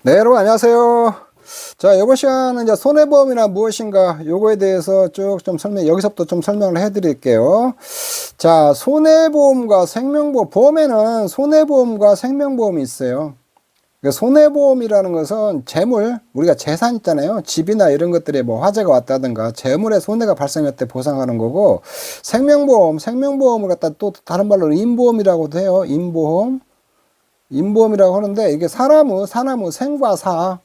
네, 여러분 안녕하세요. 자, 이번 시간은 이제 손해보험이나 무엇인가 요거에 대해서 쭉 좀 여기서부터 좀 설명을 해 드릴게요. 자, 손해보험과 생명보험, 보험에는 손해보험과 생명보험이 있어요. 손해보험이라는 것은 재물, 우리가 재산 있잖아요. 집이나 이런 것들에 뭐 화재가 왔다든가 재물에 손해가 발생할 때 보상하는 거고, 생명보험을 갖다 또 다른 말로 인보험이라고도 해요. 인보험이라고 하는데, 이게 사나무 생과 사,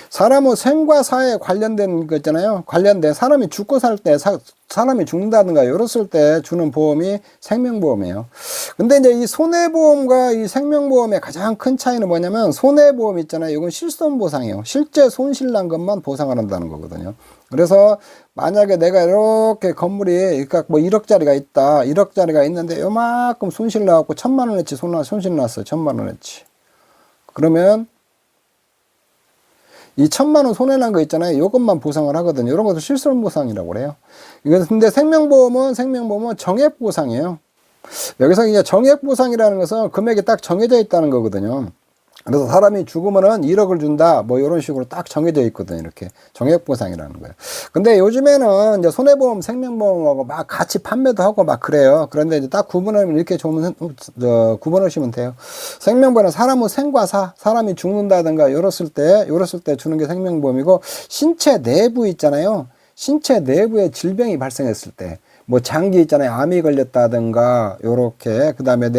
사람의 생과 사에 관련된 거 있잖아요. 관련된 사람이 죽고 살 때, 사람이 죽는다든가 이랬을 때 주는 보험이 생명보험이에요. 근데 이제 이 손해보험과 이 생명보험의 가장 큰 차이는 뭐냐면, 손해보험 있잖아요. 이건 실손보상이에요. 실제 손실 난 것만 보상을 한다는 거거든요. 그래서 만약에 내가 이렇게 건물이, 그러니까 뭐 1억짜리가 있다. 1억짜리가 있는데 요만큼 손실 나갖고 1,000만 원어치 손실 났어요. 1,000만 원어치. 그러면 이 1,000만 원 손해난 거 있잖아요. 이것만 보상을 하거든요. 이런 것도 실손보상이라고 그래요. 근데 생명보험은 정액보상이에요. 여기서 이제 정액보상이라는 것은 금액이 딱 정해져 있다는 거거든요. 그래서 사람이 죽으면은 1억을 준다, 뭐 이런 식으로 딱 정해져 있거든요. 이렇게 정액보상이라는 거예요. 근데 요즘에는 이제 손해보험, 생명보험하고 막 같이 판매도 하고 막 그래요. 그런데 이제 딱 구분하면 이렇게 구분하시면 돼요. 생명보험은 사람의 생과 사람이 죽는다든가 이랬을 때 주는 게 생명보험이고, 신체 내부 있잖아요. 신체 내부에 질병이 발생했을 때, 뭐 장기 있잖아요. 암이 걸렸다든가 요렇게, 그다음에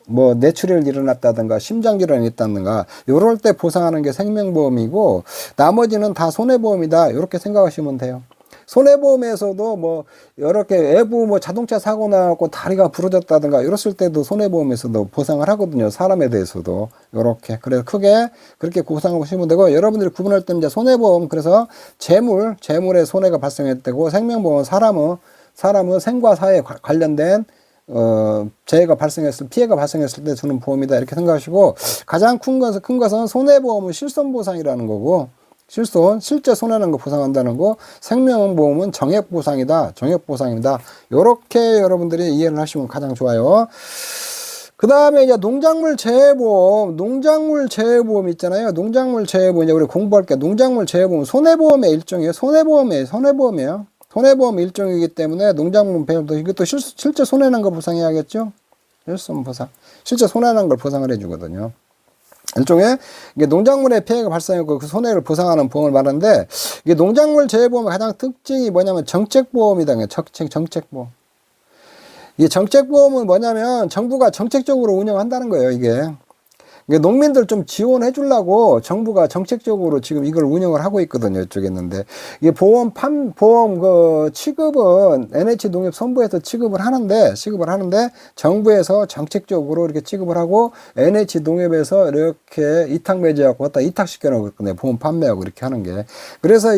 뇌출혈이 일어났다든가 심장질환이 있다든가 요럴 때 보상하는 게 생명보험이고, 나머지는 다 손해보험이다, 요렇게 생각하시면 돼요. 손해보험에서도 뭐 이렇게 외부 뭐 자동차 사고 나고 다리가 부러졌다든가 이랬을 때도 손해보험에서도 보상을 하거든요. 사람에 대해서도 요렇게. 그래서 크게 그렇게 보상을 하시면 되고, 여러분들이 구분할 때는 이제 손해보험, 그래서 재물에 손해가 발생했다고, 생명보험은 사람의 생과 사에 관련된 피해가 발생했을 때 주는 보험이다, 이렇게 생각하시고, 가장 큰 것은 손해보험은 실손보상이라는 거고, 실제 손해난 거 보상한다는 거, 생명보험은 정액보상입니다. 요렇게 여러분들이 이해를 하시면 가장 좋아요. 그 다음에 이제 농작물 재해보험 있잖아요. 농작물 재해보험, 이제 우리 공부할 게, 농작물 재해보험 손해보험의 일종이에요. 손해보험이에요. 손해보험 일종이기 때문에 농작물 배움도 이것도 실제 손해난 거 보상해야겠죠? 실손보상. 실제 손해난 걸 보상을 해주거든요. 일종의 이게 농작물에 피해가 발생하고 그 손해를 보상하는 보험을 말하는데, 이게 농작물 재해보험의 가장 특징이 뭐냐면 정책보험이다. 정책보험. 이 정책보험은 뭐냐면 정부가 정책적으로 운영한다는 거예요, 이게. 농민들 좀 지원해 주려고 정부가 정책적으로 지금 이걸 운영을 하고 있거든요. 이쪽에 있는데, 이게 보험 취급은 NH농협본부에서 취급을 하는데 정부에서 정책적으로 이렇게 취급을 하고, NH농협에서 이렇게 이탁 매제하고 갖다 이탁시켜 놓거든요. 보험 판매하고 이렇게 하는 게. 그래서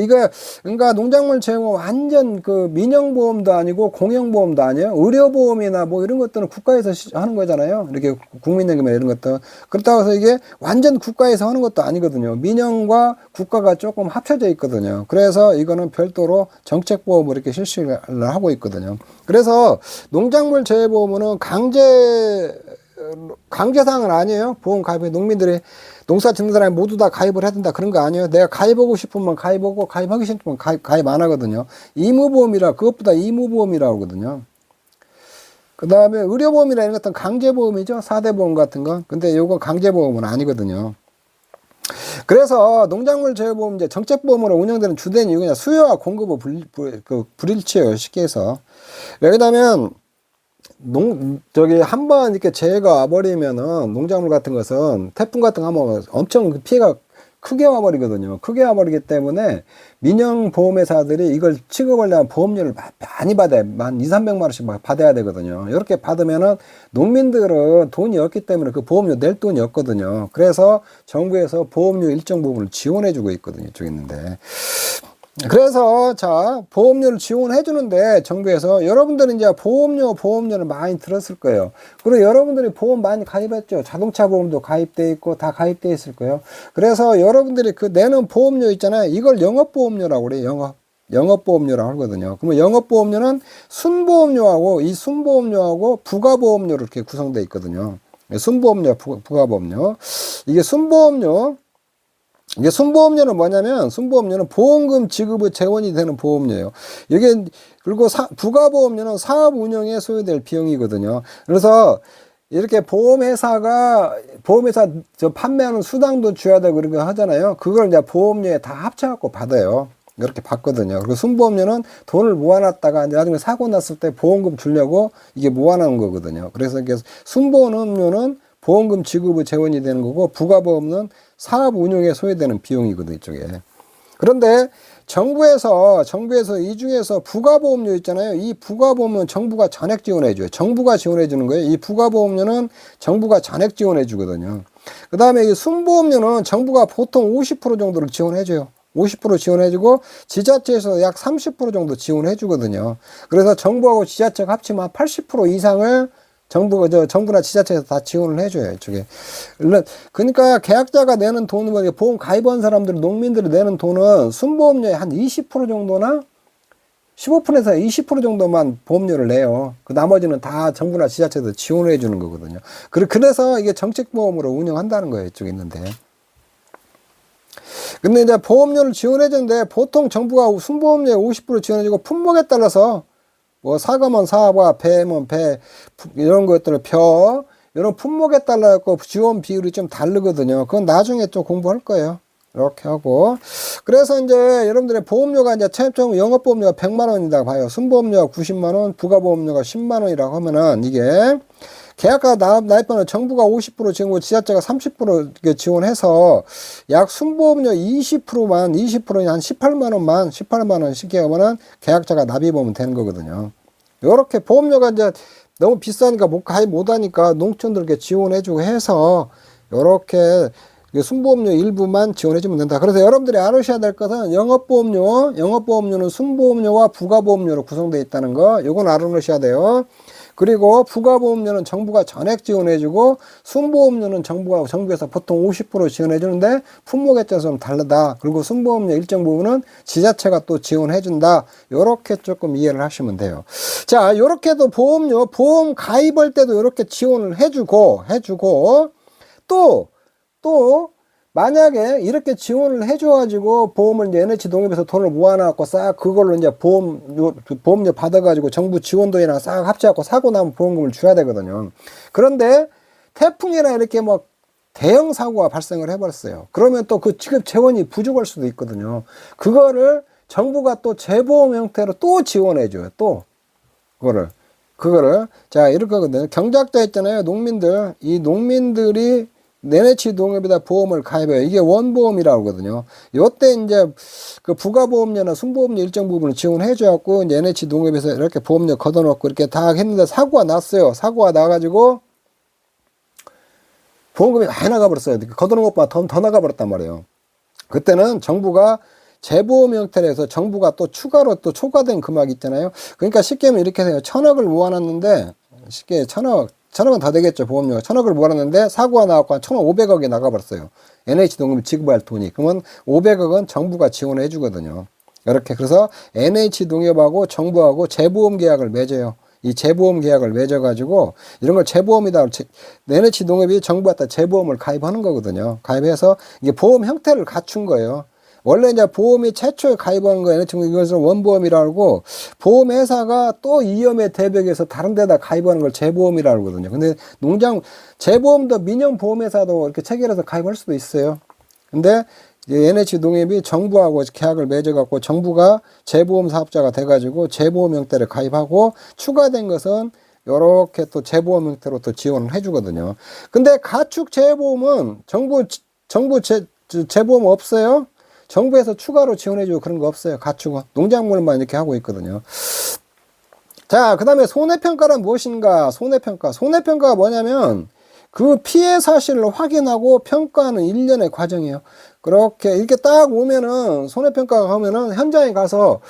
그러니까 농작물 재해보험 완전 그 민영보험도 아니고 공영보험도 아니에요. 의료보험이나 뭐 이런 것들은 국가에서 하는 거잖아요. 이렇게 국민연금이나 이런 것도. 그렇다고 해서 이게 완전 국가에서 하는 것도 아니거든요. 민영과 국가가 조금 합쳐져 있거든요. 그래서 이거는 별도로 정책보험을 이렇게 실시를 하고 있거든요. 그래서 농작물 재해보험은 강제사항은 아니에요. 보험 가입에 농민들이 농사 짓는 사람이 모두 다 가입을 해야 된다, 그런 거 아니에요. 내가 가입하고 싶으면 가입하고, 가입하기 싫으면 가입 안 하거든요. 그것보다 의무보험이라고 하거든요. 그 다음에 의료보험이나 이런 것은 강제보험이죠. 4대 보험 같은 거. 근데 요거 강제보험은 아니거든요. 그래서 농작물 재해보험 이제 정책보험으로 운영되는 주된 이유가 수요와 공급의 불일치예요. 쉽게 해서. 왜냐면 한번 이렇게 재해가 와버리면은, 농작물 같은 것은 태풍 같은 거 하면 엄청 피해가 크게 와버리거든요. 크게 와버리기 때문에 민영보험회사들이 이걸 취급하려면 보험료를 많이 받아야, 200~300만 원씩 받아야 되거든요. 이렇게 받으면은 농민들은 돈이 없기 때문에 그 보험료 낼 돈이 없거든요. 그래서 정부에서 보험료 일정 부분을 지원해 주고 있거든요. 이쪽에 있는데. 그래서 보험료를 지원해 주는데, 정부에서 여러분들은 이제 보험료를 많이 들었을 거예요. 그리고 여러분들이 보험 많이 가입했죠. 자동차 보험도 가입돼 있고 다 가입돼 있을 거예요. 그래서 여러분들이 그 내는 보험료 있잖아요. 이걸 영업보험료라고 그래요. 영업보험료라고 하거든요. 그러면 영업보험료는 순보험료하고 부가보험료로 이렇게 구성되어 있거든요. 순보험료, 부가보험료. 이게 순보험료, 이게 순보험료는 뭐냐면, 순보험료는 보험금 지급의 재원이 되는 보험료예요. 이게, 그리고 부가보험료는 사업 운영에 소요될 비용이거든요. 그래서 이렇게 보험회사 저 판매하는 수당도 줘야 되고 그런 거 하잖아요. 그걸 이제 보험료에 다 합쳐갖고 받아요. 이렇게 받거든요. 그리고 순보험료는 돈을 모아놨다가 이제 나중에 사고 났을 때 보험금 주려고 이게 모아놓은 거거든요. 그래서 이게 순보험료는 보험금 지급의 재원이 되는 거고, 부가보험은 사업 운용에 소요되는 비용이거든요, 이쪽에. 그런데 정부에서 이 중에서 부가보험료 있잖아요. 이 부가보험료는 정부가 잔액 지원해줘요. 정부가 지원해주는 거예요. 이 부가보험료는 정부가 잔액 지원해주거든요. 그 다음에 이 순보험료는 정부가 보통 50% 정도를 지원해줘요. 50% 지원해주고 지자체에서 약 30% 정도 지원해주거든요. 그래서 정부하고 지자체가 합치면 80% 이상을 정부나 지자체에서 다 지원을 해줘요, 이쪽에. 그러니까 계약자가 내는 돈은, 보험 가입한 사람들, 농민들이 내는 돈은 순보험료의 한 20% 정도나 15%에서 20% 정도만 보험료를 내요. 그 나머지는 다 정부나 지자체에서 지원을 해주는 거거든요. 그래서 이게 정책보험으로 운영한다는 거예요, 이쪽에 있는데. 근데 이제 보험료를 지원해주는데 보통 정부가 순보험료에 50% 지원해주고 품목에 따라서 뭐 사과면 사과, 배면 배, 이런 것들을 이런 품목에 따라 지원 비율이 좀 다르거든요. 그건 나중에 좀 공부할 거예요. 이렇게 하고. 그래서 이제 여러분들의 보험료가 이제 최종 영업보험료가 100만 원이라고 봐요. 순보험료가 90만 원, 부가보험료가 10만 원이라고 하면은 이게 계약가 나입하는 정부가 50% 지원하고 지자체가 30% 지원해서 약 순보험료 20%한 18만 원씩 하면은 계약자가 납입하면 되는 거거든요. 요렇게 보험료가 이제 너무 비싸니까 가입 못하니까 농촌들에게 지원해주고 해서 요렇게 순보험료 일부만 지원해주면 된다. 그래서 여러분들이 알으셔야 될 것은 영업보험료는 순보험료와 부가보험료로 구성되어 있다는 거, 요건 알아놓으셔야 돼요. 그리고 부가보험료는 정부가 전액 지원해주고, 순보험료는 정부에서 보통 50% 지원해주는데 품목에 따라서 좀 다르다. 그리고 순보험료 일정 부분은 지자체가 또 지원해준다. 요렇게 조금 이해를 하시면 돼요. 자, 요렇게도 보험 가입할 때도 요렇게 지원을 해주고, 또, 만약에 이렇게 지원을 해줘가지고 보험을 이제 NH농협에서 돈을 모아놔갖고 싹 그걸로 이제 보험료 받아가지고 정부 지원도에랑 싹 합쳐갖고 사고 나면 보험금을 줘야 되거든요. 그런데 태풍이나 이렇게 뭐 대형 사고가 발생을 해버렸어요. 그러면 또 그 지급 재원이 부족할 수도 있거든요. 그거를 정부가 또 재보험 형태로 또 지원해줘요. 또 그거를 자 이렇게 하거든요. 경작자 있잖아요. 이 농민들이 NH농협에다 보험을 가입해요. 이게 원보험이라고 하거든요. 요때 이제 그 부가보험료나 순보험료 일정 부분을 지원해줘갖고 이제 NH농협에서 이렇게 보험료 걷어놓고 이렇게 다 했는데 사고가 났어요. 사고가 나가지고 보험금이 많이 나가버렸어요. 걷어놓은 것보다 더 나가버렸단 말이에요. 그때는 정부가 재보험 형태로 해서 정부가 또 추가로 또 초과된 금액이 있잖아요. 그러니까 쉽게 하면 이렇게 해요. 1,000억을 모아놨는데 쉽게 1,000억은 더 되겠죠, 보험료가. 1,000억을 모았는데 사고가 나왔고 한 1,500억이 나가버렸어요. NH농협이 지급할 돈이. 그러면 500억은 정부가 지원을 해주거든요. 이렇게. 그래서 NH농협하고 정부하고 재보험 계약을 맺어요. 이 재보험 계약을 맺어가지고 이런 걸 재보험이다. NH농협이 정부한테 재보험을 가입하는 거거든요. 가입해서 이게 보험 형태를 갖춘 거예요. 원래 이제 보험이 최초에 가입하는 거예요. 이것을 원보험이라고 하고, 보험회사가 또 위험에 대비해서 다른 데다 가입하는 걸 재보험이라고 하거든요. 근데 재보험도 민영보험회사도 이렇게 체결해서 가입할 수도 있어요. 근데 NH농협이 정부하고 계약을 맺어갖고 정부가 재보험 사업자가 돼가지고 재보험 형태를 가입하고, 추가된 것은 요렇게 또 재보험 형태로 또 지원을 해주거든요. 근데 가축 재보험은 정부 재보험 없어요? 정부에서 추가로 지원해주고 그런 거 없어요. 가축은. 농작물만 이렇게 하고 있거든요. 자, 그 다음에 손해평가란 무엇인가? 손해평가. 손해평가가 뭐냐면 그 피해 사실을 확인하고 평가하는 일련의 과정이에요. 그렇게 이렇게 딱 오면은 손해평가가 하면은 현장에 가서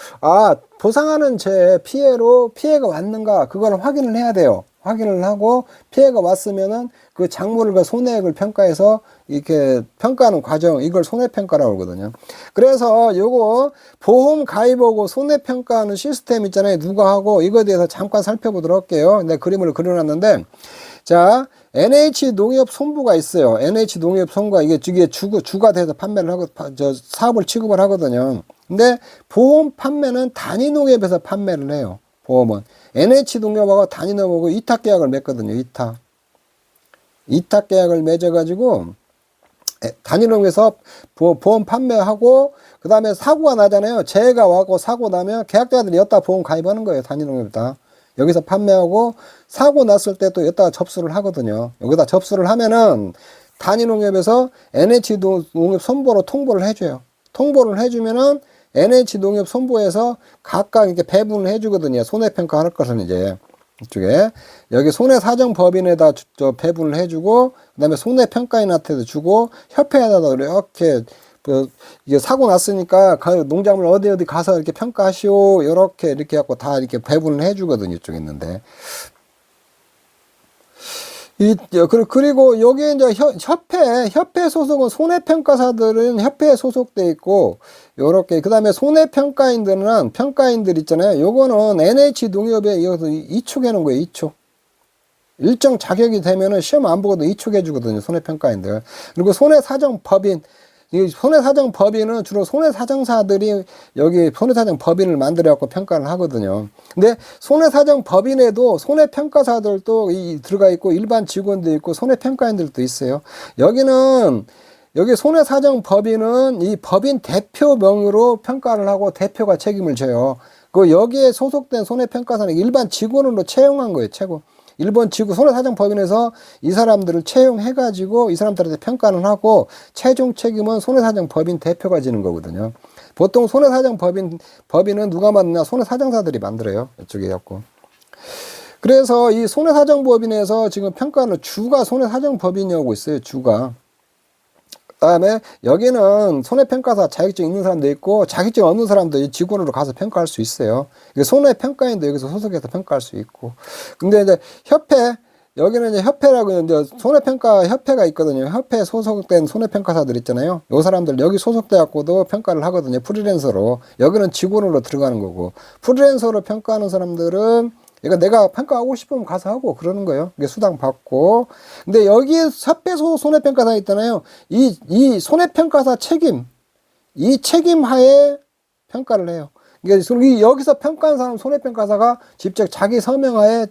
보상하는 제 피해가 왔는가 그걸 확인을 해야 돼요. 확인을 하고 피해가 왔으면은 그 작물과 손해액을 평가해서 이렇게 평가하는 과정, 이걸 손해평가라고 하거든요. 그래서 요거 보험 가입하고 손해평가하는 시스템 있잖아요. 누가 하고 이거에 대해서 잠깐 살펴보도록 할게요. 내 그림을 그려놨는데, 자, NH농협손부가 있어요. NH농협손부가 이게 주가 돼서 판매를 하고, 사업을 취급을 하거든요. 근데 보험 판매는 단위농협에서 판매를 해요. 보험은. NH농협하고 단위농협하고 위탁계약을 맺거든요. 위탁계약을 맺어가지고, 단위농협에서 보험 판매하고, 그 다음에 사고가 나잖아요. 재해가 와고 사고 나면 계약자들이 여기다 보험 가입하는 거예요. 단위농협에다. 여기서 판매하고 사고 났을 때 또 여기다가 접수를 하거든요. 여기다 접수를 하면은 단위농협에서 NH농협손보로 통보를 해줘요. 통보를 해주면은 NH농협손보에서 각각 이렇게 배분을 해주거든요. 손해평가 할 것은 이제 이쪽에 여기 손해사정법인에다 배분을 해주고 그 다음에 손해평가인한테도 주고 협회에다가 이렇게 이게 사고 났으니까 농작물 어디 가서 이렇게 평가하시오 이렇게 갖고 다 이렇게 배분을 해주거든요. 이쪽에 있는데 그리고 여기에 이제 협회 소속은 손해평가사들은 협회에 소속돼 있고 요렇게 그 다음에 손해평가인들은 평가인들 있잖아요. 요거는 NH농협에 이어서 이축해 놓은 거예요. 이축. 일정 자격이 되면은 시험 안 보고도 이축해 주거든요. 손해평가인들. 그리고 손해사정법인 이 손해사정법인은 주로 손해사정사들이 여기 손해사정법인을 만들어 갖고 평가를 하거든요. 근데 손해사정법인에도 손해평가사들도 들어가 있고 일반 직원도 있고 손해평가인들도 있어요. 여기 손해사정법인은 이 법인 대표명으로 평가를 하고 대표가 책임을 져요. 그 여기에 소속된 손해평가사는 일반 직원으로 채용한 거예요. 일본 손해사정법인에서 이 사람들을 채용해가지고 이 사람들한테 평가를 하고 최종 책임은 손해사정법인 대표가 지는 거거든요. 보통 손해사정법인은 누가 만드냐? 손해사정사들이 만들어요. 이쪽에 갖고. 그래서 이 손해사정법인에서 지금 평가는 주가 손해사정법인이라고 있어요. 주가. 그다음에 여기는 손해평가사 자격증 있는 사람도 있고 자격증 없는 사람도 직원으로 가서 평가할 수 있어요. 손해평가인도 여기서 소속해서 평가할 수 있고. 근데 이제 여기는 이제 협회라고 이제 손해평가 협회가 있거든요. 협회에 소속된 손해평가사들 있잖아요. 요 사람들 여기 소속돼 갖고도 평가를 하거든요. 프리랜서로. 여기는 직원으로 들어가는 거고. 프리랜서로 평가하는 사람들은 이거 내가 평가하고 싶으면 가서 하고 그러는 거예요. 이게 수당 받고. 근데 여기에 협회 소속 손해평가사 있잖아요. 이 손해평가사 이 책임 하에 평가를 해요. 여기서 평가한 사람 손해평가사가 직접 자기 서명하에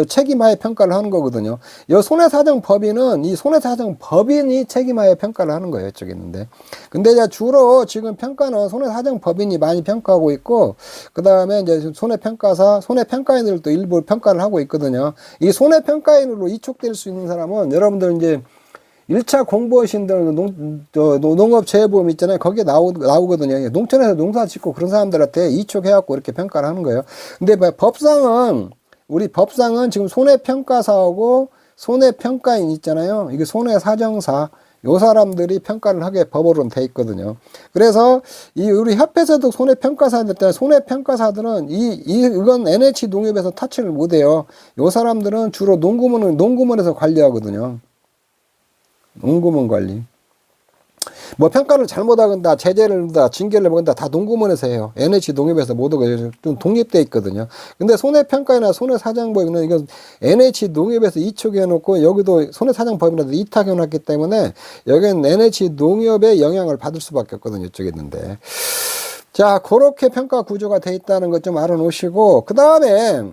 책임하에 평가를 하는 거거든요. 이 손해사정법인은 이 손해사정법인이 책임하에 평가를 하는 거예요. 이쪽에 있는데. 근데 이제 주로 지금 평가는 손해사정법인이 많이 평가하고 있고, 그 다음에 이제 손해평가인들도 일부 평가를 하고 있거든요. 이 손해평가인으로 이촉될 수 있는 사람은 여러분들 이제 1차 공부하신 농업재해보험 있잖아요. 거기에 나오거든요. 농촌에서 농사 짓고 그런 사람들한테 이축해갖고 이렇게 평가를 하는 거예요. 근데 우리 법상은 지금 손해평가사하고 손해평가인 있잖아요. 이게 손해사정사. 요 사람들이 평가를 하게 법으로는 돼 있거든요. 그래서 우리 협회에서도 손해평가사들 때문에 손해평가사들은 이건 NH농협에서 타치를 못해요. 요 사람들은 주로 농구문에서 관리하거든요. 농구문 관리. 뭐 평가를 잘못하건다, 제재를 한다, 징계를 먹는다 다 농구문에서 해요. NH농협에서 모두가 좀 독립돼 있거든요. 근데 손해평가나 손해사정법인은 이건 NH농협에서 이축해놓고 여기도 손해사정법인에도 이탁해놨기 때문에 여기는 NH농협의 영향을 받을 수밖에 없거든요. 이쪽에 있는데. 자, 그렇게 평가 구조가 돼 있다는 것 좀 알아놓으시고, 그 다음에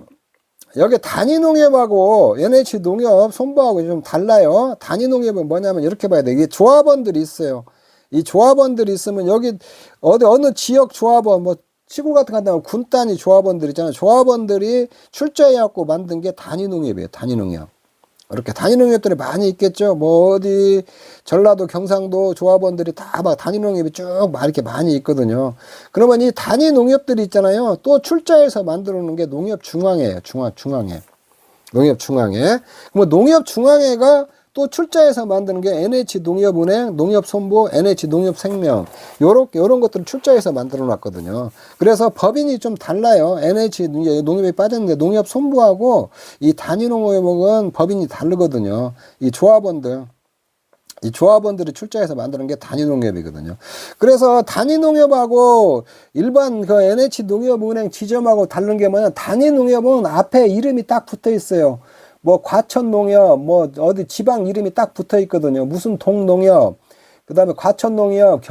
여기 단위농협하고 NH농협 손보하고 좀 달라요. 단위농협은 뭐냐면 이렇게 봐야 돼. 이게 조합원들이 있어요. 이 조합원들이 있으면 여기 어느 지역 조합원 시골 같은 거 한다면 군 단위 조합원들 있잖아요. 조합원들이 출자해갖고 만든 게 단위농협이에요. 단위농협. 이렇게 단위농협들이 많이 있겠죠. 어디 전라도 경상도 조합원들이 다 막 단위농협이 쭉 막 이렇게 많이 있거든요. 그러면 이 단위농협들이 있잖아요. 또 출자해서 만들어 놓은 게 농협중앙회예요. 중앙회. 농협중앙회. 그럼 농협중앙회가 또 출자해서 만드는 게 NH농협은행, 농협손보, NH농협생명 요런 것들을 출자해서 만들어 놨거든요. 그래서 법인이 좀 달라요. NH농협이 빠졌는데 농협손보하고 이 단위농협은 법인이 다르거든요. 이 조합원들이 출자해서 만드는 게 단위농협이거든요. 그래서 단위농협하고 일반 그 NH농협은행 지점하고 다른 게 뭐냐, 단위농협은 앞에 이름이 딱 붙어 있어요. 뭐 과천농협, 뭐 어디 지방 이름이 딱 붙어 있거든요. 무슨 동농협, 그 다음에 과천농협,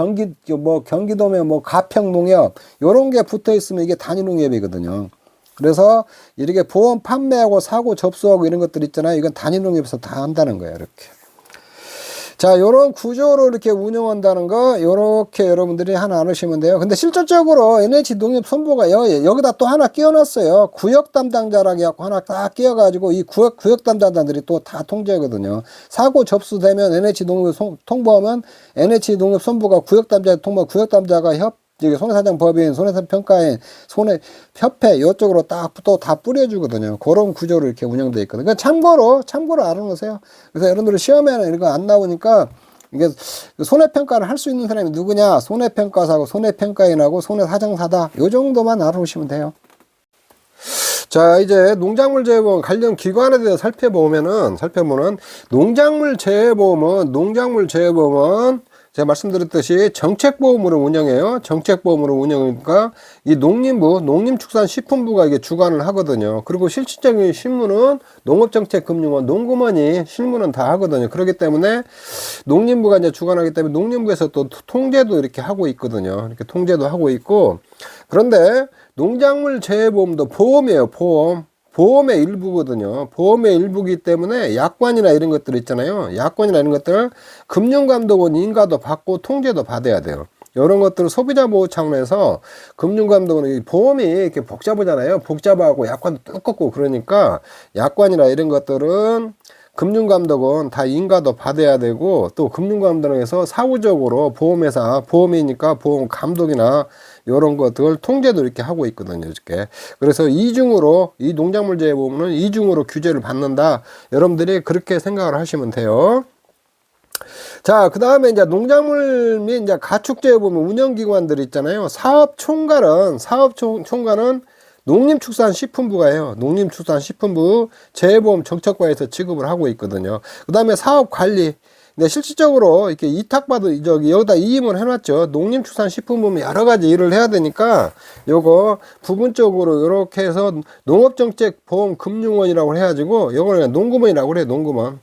경기도면 뭐 가평농협, 요런 게 붙어 있으면 이게 단위농협이거든요. 그래서 이렇게 보험 판매하고 사고 접수하고 이런 것들 있잖아요. 이건 단위농협에서 다 한다는 거예요. 이렇게. 자, 요런 구조로 이렇게 운영한다는 거, 요렇게 여러분들이 하나 알으시면 돼요. 근데 실질적으로 NH 농협손보가 여기다 또 하나 끼워놨어요. 구역 담당자라고 해갖고 하나 딱 끼워가지고 이 구역 담당자들이 또 다 통제하거든요. 사고 접수되면 NH 농협 통보하면 NH 농협손보가 구역 담당자 통보, 구역 담당자가 여기 손해사정법인, 손해평가인, 손해협회 이쪽으로 딱 또 다 뿌려주거든요. 그런 구조로 이렇게 운영되어 있거든요. 그러니까 참고로 알아놓으세요. 그래서 여러분들 시험에는 이런 거 안 나오니까 이게 손해평가를 할 수 있는 사람이 누구냐? 손해평가사하고 손해평가인하고 손해사정사다. 요 정도만 알아놓으시면 돼요. 자, 이제 농작물 재해보험 관련 기관에 대해서 살펴보면 농작물 재해보험은 제가 말씀드렸듯이 정책보험으로 운영해요. 정책보험으로 운영하니까 이 농림축산식품부가 이게 주관을 하거든요. 그리고 실질적인 실무는 농업정책금융원, 농구먼이 실무는 다 하거든요. 그렇기 때문에 농림부가 이제 주관하기 때문에 농림부에서 또 통제도 이렇게 하고 있거든요. 이렇게 통제도 하고 있고. 그런데 농작물 재해보험도 보험이에요. 보험의 일부거든요. 보험의 일부이기 때문에 약관이나 이런 것들 있잖아요. 약관이나 이런 것들 금융감독원 인가도 받고 통제도 받아야 돼요. 이런 것들을 소비자보호 차원에서 금융감독원이 보험이 이렇게 복잡하잖아요. 복잡하고 약관도 두껍고 그러니까 약관이나 이런 것들은 금융감독원 다 인가도 받아야 되고 또 금융감독원에서 사후적으로 보험회사 보험이니까 보험 감독이나 이런 것들 통제도 이렇게 하고 있거든요. 이렇게. 그래서 이중으로 이 농작물 재해보험은 이중으로 규제를 받는다. 여러분들이 그렇게 생각을 하시면 돼요. 자, 그 다음에 이제 농작물 및 이제 가축재해보험 운영기관들 있잖아요. 사업총괄은 농림축산식품부가 해요. 농림축산식품부 재해보험 정책과에서 지급을 하고 있거든요. 그 다음에 사업관리. 근데 실질적으로 이렇게 이탁받은 여기다 이임을 해놨죠. 농림축산식품부는 여러 가지 일을 해야 되니까 요거 부분적으로 이렇게 해서 농업정책보험금융원이라고 해가지고 요거는 농구먼이라고 그래요. 농구먼.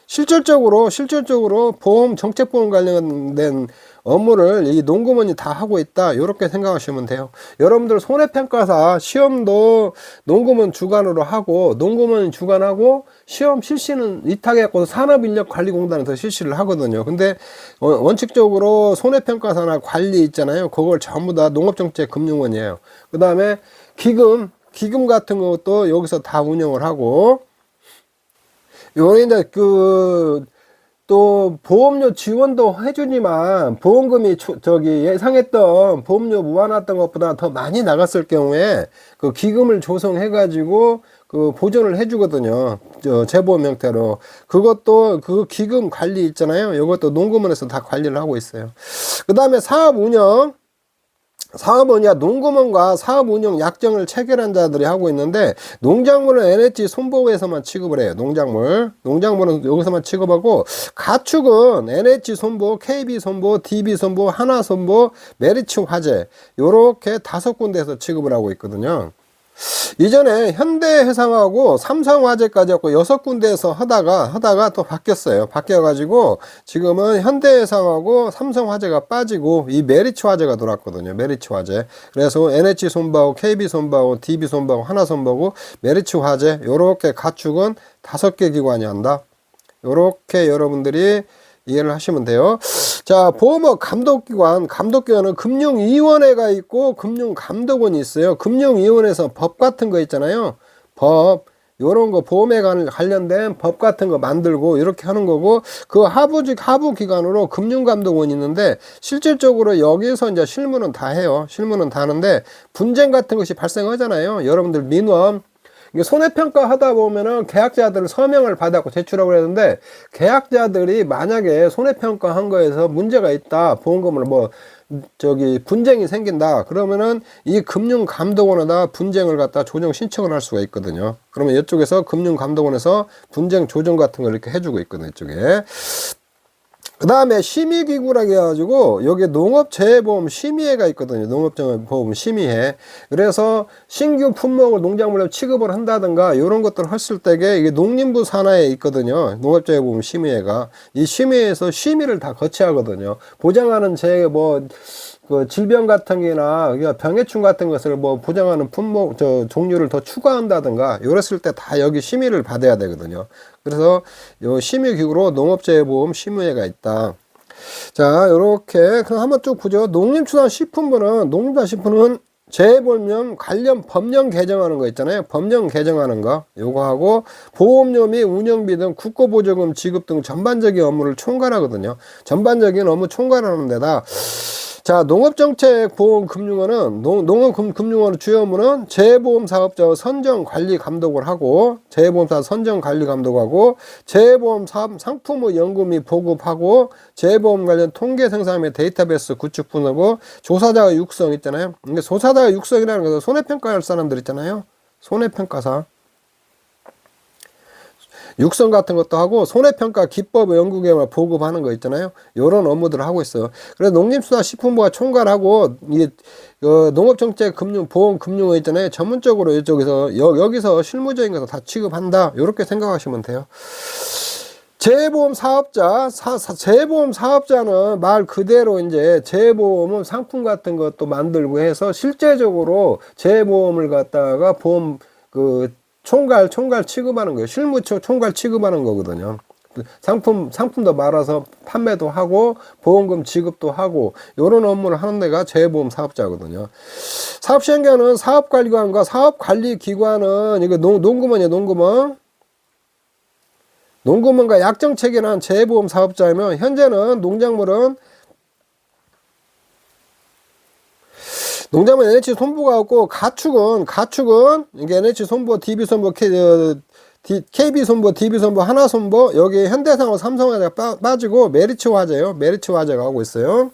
실질적으로 보험 정책보험 관련된 업무를 이 농구먼이 다 하고 있다. 이렇게 생각하시면 돼요. 여러분들 손해평가사 시험도 농구먼 주관으로 하고 농구먼이 주관하고 시험 실시는 위탁해갖고 산업인력관리공단에서 실시를 하거든요. 근데 원칙적으로 손해평가사나 관리 있잖아요. 그걸 전부 다 농업정책금융원이에요. 그 다음에 기금 같은 것도 여기서 다 운영을 하고 요게 이제 또 보험료 지원도 해주지만 보험금이 예상했던 보험료 무한했던 것보다 더 많이 나갔을 경우에 그 기금을 조성해 가지고 그 보전을 해주거든요. 재보험 형태로. 그것도 그 기금 관리 있잖아요. 이것도 농구먼에서 다 관리를 하고 있어요. 그 다음에 사업원이야 농구먼과 사업운영 약정을 체결한 자들이 하고 있는데 농작물은 NH 손보에서만 취급을 해요. 농작물은 여기서만 취급하고 가축은 NH 손보, KB 손보, DB 손보, 하나 손보, 메리츠 화재 요렇게 5군데에서 취급을 하고 있거든요. 이전에 현대해상하고 삼성화재까지 했고 6군데에서 하다가 또 바뀌었어요. 바뀌어가지고 지금은 현대해상하고 삼성화재가 빠지고 이 메리츠 화재가 돌았거든요. 메리츠 화재. 그래서 NH 손보하고 KB 손보하고 DB 손보하고 하나 손보하고 메리츠 화재 요렇게 가축은 5개 기관이 한다. 요렇게 여러분들이 이해를 하시면 돼요. 자, 보험업 감독기관은 금융위원회가 있고 금융감독원이 있어요. 금융위원회에서 법 같은 거 있잖아요. 요런 거 보험에 관련된 법 같은 거 만들고 이렇게 하는 거고 그 하부 기관으로 금융감독원이 있는데 실질적으로 여기서 이제 실무는 다 해요. 실무는 다 하는데 분쟁 같은 것이 발생하잖아요. 여러분들 민원 손해평가 하다 보면은 계약자들 서명을 받았고 제출하고 그랬는데 계약자들이 만약에 손해평가 한 거에서 문제가 있다. 보험금을 분쟁이 생긴다. 그러면은 이 금융감독원에다 분쟁을 갖다 조정 신청을 할 수가 있거든요. 그러면 이쪽에서 금융감독원에서 분쟁 조정 같은 걸 이렇게 해주고 있거든요. 이쪽에. 그 다음에 심의기구라고 해가지고 여기 농업재해보험 심의회가 있거든요. 농업재해보험 심의회. 그래서 신규 품목을 농작물로 취급을 한다든가 이런 것들을 했을 때게 이게 농림부 산하에 있거든요. 농업재해보험 심의회가. 이 심의회에서 심의를 다 거치하거든요. 보장하는 그 질병 같은 게나 병해충 같은 것을 뭐 보장하는 품목 종류를 더 추가한다든가 이랬을 때 다 여기 심의를 받아야 되거든요. 그래서 요 심의기구로 농업재해보험 심의회가 있다. 자, 요렇게 그럼 한번 쭉 보죠. 농림축산식품부는 재해보험 관련 법령 개정하는 거 있잖아요. 법령 개정하는 거 요거 하고 보험료 및 운영비 등 국고보조금 지급 등 전반적인 업무를 총괄하거든요. 전반적인 업무 총괄하는 데다 자, 농업정책보험금융원은 농업금융원의 주요 업무는 재해보험사업자 선정관리 감독을 하고 재해보험사 선정관리 감독하고 재해보험 상품의 연구 및 보급하고 재해보험 관련 통계 생산 및 데이터베이스 구축 분석하고 조사자 육성 있잖아요. 근데 조사자 육성이라는 것은 손해평가할 사람들 있잖아요. 손해평가사 육성 같은 것도 하고 손해평가 기법 연구개발 보급하는 거 있잖아요. 이런 업무들을 하고 있어요. 그래서 농림수산식품부가 총괄하고 이게 농업정책보험금융원 있잖아요. 전문적으로 이쪽에서 여기서 실무적인 것을 다 취급한다. 이렇게 생각하시면 돼요. 재해보험 사업자, 재해보험 사업자는 말 그대로 이제 재해보험은 상품 같은 것도 만들고 해서 실제적으로 재해보험을 갖다가 보험 총괄 취급하는 거예요. 실무 총괄 취급하는 거거든요. 상품도 말아서 판매도 하고 보험금 지급도 하고 이런 업무를 하는 데가 재해보험 사업자거든요. 사업시행자는 사업관리관과 사업관리기관은 이거 농구먼이에요. 농구먼과 약정체계한 재해보험 사업자이면 현재는 농작물은 NH 손보가 없고 가축은 이게 NH 손보, DB 손보, KB 손보, DB 손보, 하나 손보 여기 현대상으로 삼성화재가 빠지고 메리츠 화재예요. 메리츠 화재가 하고 있어요.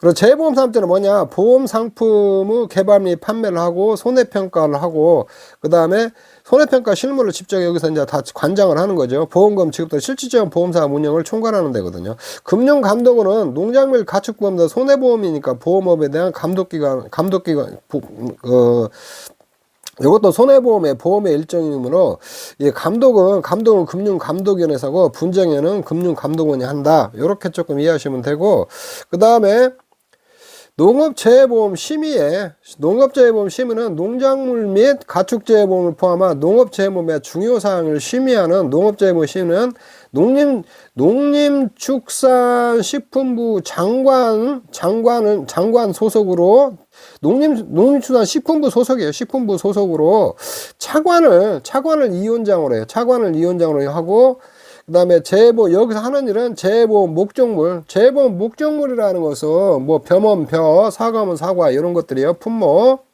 그리고 재해보험 사업자는 뭐냐? 보험 상품의 개발 및 판매를 하고 손해평가를 하고 그 다음에 손해평가 실무를 직접 여기서 이제 다 관장을 하는 거죠. 보험금 지급도 실질적인 보험사 운영을 총괄하는 데거든요. 금융감독원은 농작물 가축보험도 손해보험이니까 보험업에 대한 감독기관 이것도 손해보험의 보험의 일종이므로 감독은 금융감독위원회에서 하고 분쟁에는 금융감독원이 한다. 이렇게 조금 이해하시면 되고 그 다음에 농업재해보험 심의에 농업재해보험 심의는 농작물 및 가축재해보험을 포함한 농업재해보험의 중요사항을 심의하는 농업재해보험 심의는 농림축산식품부 장관 소속으로 농림축산식품부 소속이에요. 식품부 소속으로 차관을 위원장으로 해요. 차관을 위원장으로 하고 그 다음에 여기서 하는 일은 재해보험 목적물이라는 것은 뭐 벼면 벼, 사과면 사과 이런 것들이에요. 품목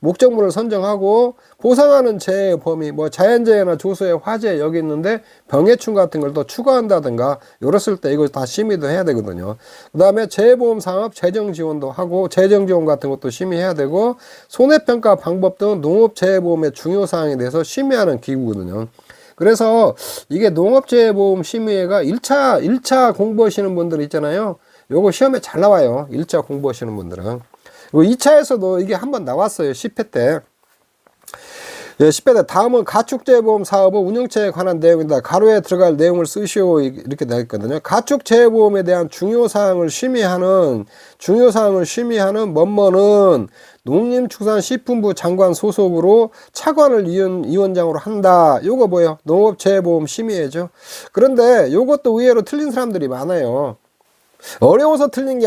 목적물을 선정하고 보상하는 재해 범위 뭐 자연재해나 조소해 화재 여기 있는데 병해충 같은 걸 또 추가한다든가 이랬을 때 이거 다 심의도 해야 되거든요. 그 다음에 재해보험 사업 재정 지원도 하고 재정 지원 같은 것도 심의해야 되고 손해평가 방법 등 농업재해보험의 중요사항에 대해서 심의하는 기구거든요. 그래서 이게 농업재해보험 심의회가 1차 공부하시는 분들 있잖아요. 요거 시험에 잘 나와요. 1차 공부하시는 분들은. 그리고 2차에서도 이게 한번 나왔어요. 10회 때. 10회 때 다음은 가축재해보험 사업의 운영체에 관한 내용이다. 가로에 들어갈 내용을 쓰시오. 이렇게 되어 있거든요. 가축재해보험에 대한 중요사항을 심의하는 뭐뭐는 농림축산식품부 장관 소속으로 차관을 위원장으로 한다. 요거 뭐예요? 농업재해보험 심의회죠. 그런데 요것도 의외로 틀린 사람들이 많아요. 어려워서 틀린 게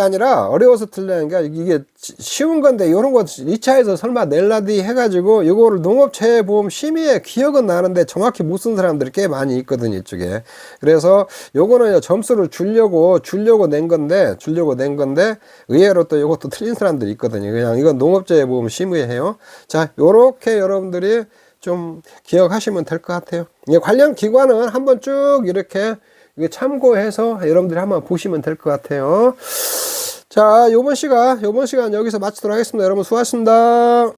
이게 쉬운 건데 요런 거 2차에서 설마 낼라디 해가지고 요거를 농업재해보험 심의에 기억은 나는데 정확히 못 쓴 사람들이 꽤 많이 있거든요. 이쪽에. 그래서 요거는 점수를 주려고 낸 건데 의외로 또 요것도 틀린 사람들이 있거든요. 그냥 이건 농업재해보험 심의해요. 자, 요렇게 여러분들이 좀 기억하시면 될 것 같아요. 관련 기관은 한번 쭉 이렇게 참고해서 여러분들이 한번 보시면 될 것 같아요. 자, 요번 시간 여기서 마치도록 하겠습니다. 여러분 수고하셨습니다.